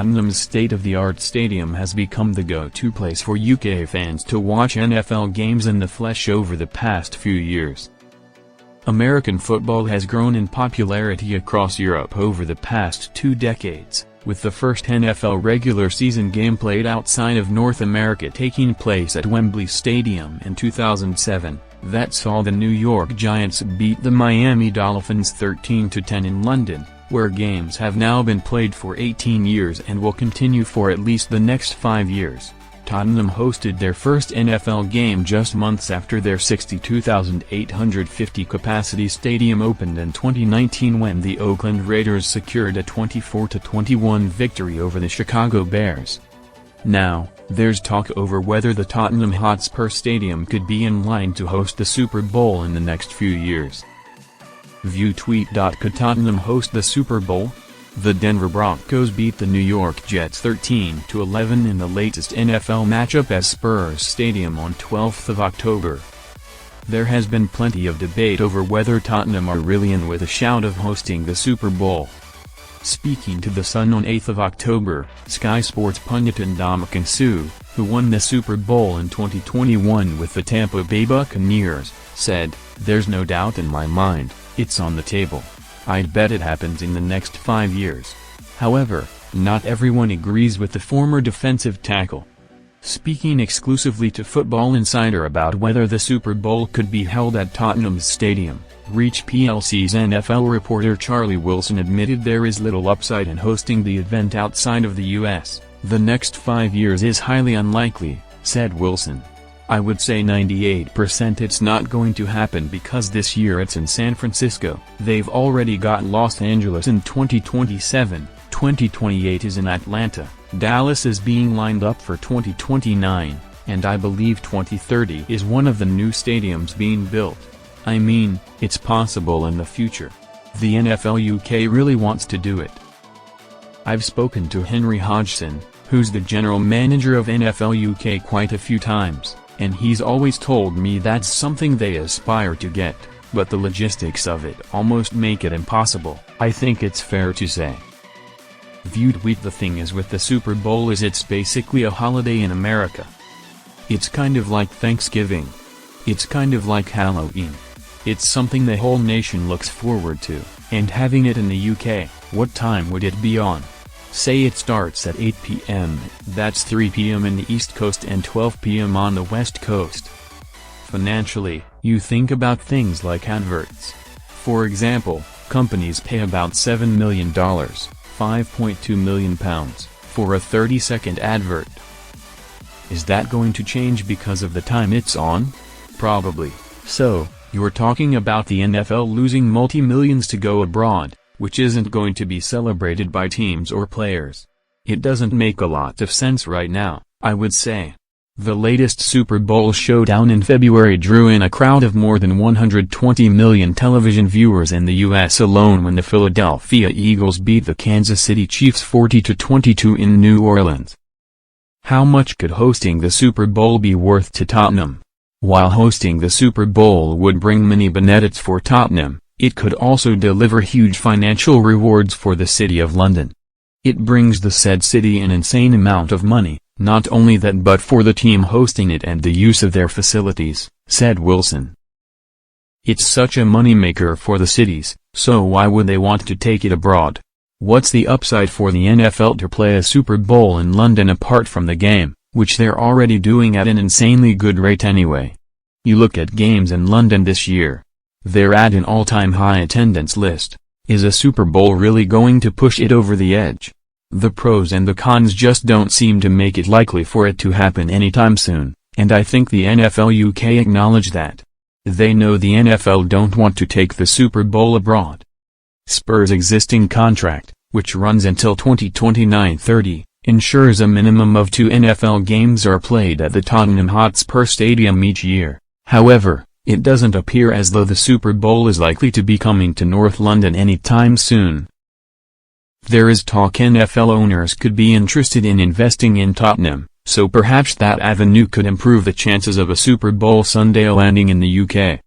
Tottenham's state-of-the-art stadium has become the go-to place for UK fans to watch NFL games in the flesh over the past few years. American football has grown in popularity across Europe over the past 2 decades, with the first NFL regular season game played outside of North America taking place at Wembley Stadium in 2007, that saw the New York Giants beat the Miami Dolphins 13-10 in London, where games have now been played for 18 years and will continue for at least the next 5 years. Tottenham hosted their first NFL game just months after their 62,850 capacity stadium opened in 2019 when the Oakland Raiders secured a 24-21 victory over the Chicago Bears. Now, there's talk over whether the Tottenham Hotspur Stadium could be in line to host the Super Bowl in the next few years. View tweet. Could Tottenham host the Super Bowl? The Denver Broncos beat the New York Jets 13-11 in the latest NFL matchup at Spurs Stadium on 12th of October. There has been plenty of debate over whether Tottenham are really in with a shout of hosting the Super Bowl. Speaking to The Sun on 8th of October, Sky Sports pundit Ndamukong Suh, who won the Super Bowl in 2021 with the Tampa Bay Buccaneers, said, "There's no doubt in my mind, it's on the table. I'd bet it happens in the next 5 years." However, not everyone agrees with the former defensive tackle. Speaking exclusively to Football Insider about whether the Super Bowl could be held at Tottenham's stadium, Reach plc's NFL reporter Charlie Wilson admitted there is little upside in hosting the event outside of the US. "The next 5 years is highly unlikely," said Wilson. "I would say 98% it's not going to happen because this year it's in San Francisco. They've already got Los Angeles in 2027, 2028 is in Atlanta, Dallas is being lined up for 2029, and I believe 2030 is one of the new stadiums being built. I mean, it's possible in the future. The NFL UK really wants to do it." I've spoken to Henry Hodgson, who's the general manager of NFL UK quite a few times, and he's always told me that's something they aspire to get, but the logistics of it almost make it impossible. I think it's fair to say. View tweet. The thing is with the Super Bowl is it's basically a holiday in America. It's kind of like Thanksgiving. It's kind of like Halloween. It's something the whole nation looks forward to, and having it in the UK, what time would it be on? Say it starts at 8 p.m., that's 3 p.m. in the East Coast and 12 p.m. on the West Coast. Financially, you think about things like adverts. For example, companies pay about $7 million, £5.2 million, for a 30-second advert. Is that going to change because of the time it's on? Probably. So, you're talking about the NFL losing multi-millions to go abroad, which isn't going to be celebrated by teams or players. It doesn't make a lot of sense right now, I would say. The latest Super Bowl showdown in February drew in a crowd of more than 120 million television viewers in the U.S. alone when the Philadelphia Eagles beat the Kansas City Chiefs 40-22 in New Orleans. How much could hosting the Super Bowl be worth to Tottenham? While hosting the Super Bowl would bring many benefits for Tottenham, it could also deliver huge financial rewards for the City of London. It brings the said city an insane amount of money, not only that but for the team hosting it and the use of their facilities, said Wilson. It's such a moneymaker for the cities, so why would they want to take it abroad? What's the upside for the NFL to play a Super Bowl in London apart from the game, which they're already doing at an insanely good rate anyway? You look at games in London this year. They're at an all-time high attendance list. Is a Super Bowl really going to push it over the edge? The pros and the cons just don't seem to make it likely for it to happen anytime soon, and I think the NFL UK acknowledge that. They know the NFL don't want to take the Super Bowl abroad. Spurs' existing contract, which runs until 2029-30, ensures a minimum of 2 NFL games are played at the Tottenham Hotspur Stadium each year. However, it doesn't appear as though the Super Bowl is likely to be coming to North London anytime soon. There is talk NFL owners could be interested in investing in Tottenham, so perhaps that avenue could improve the chances of a Super Bowl Sunday landing in the UK.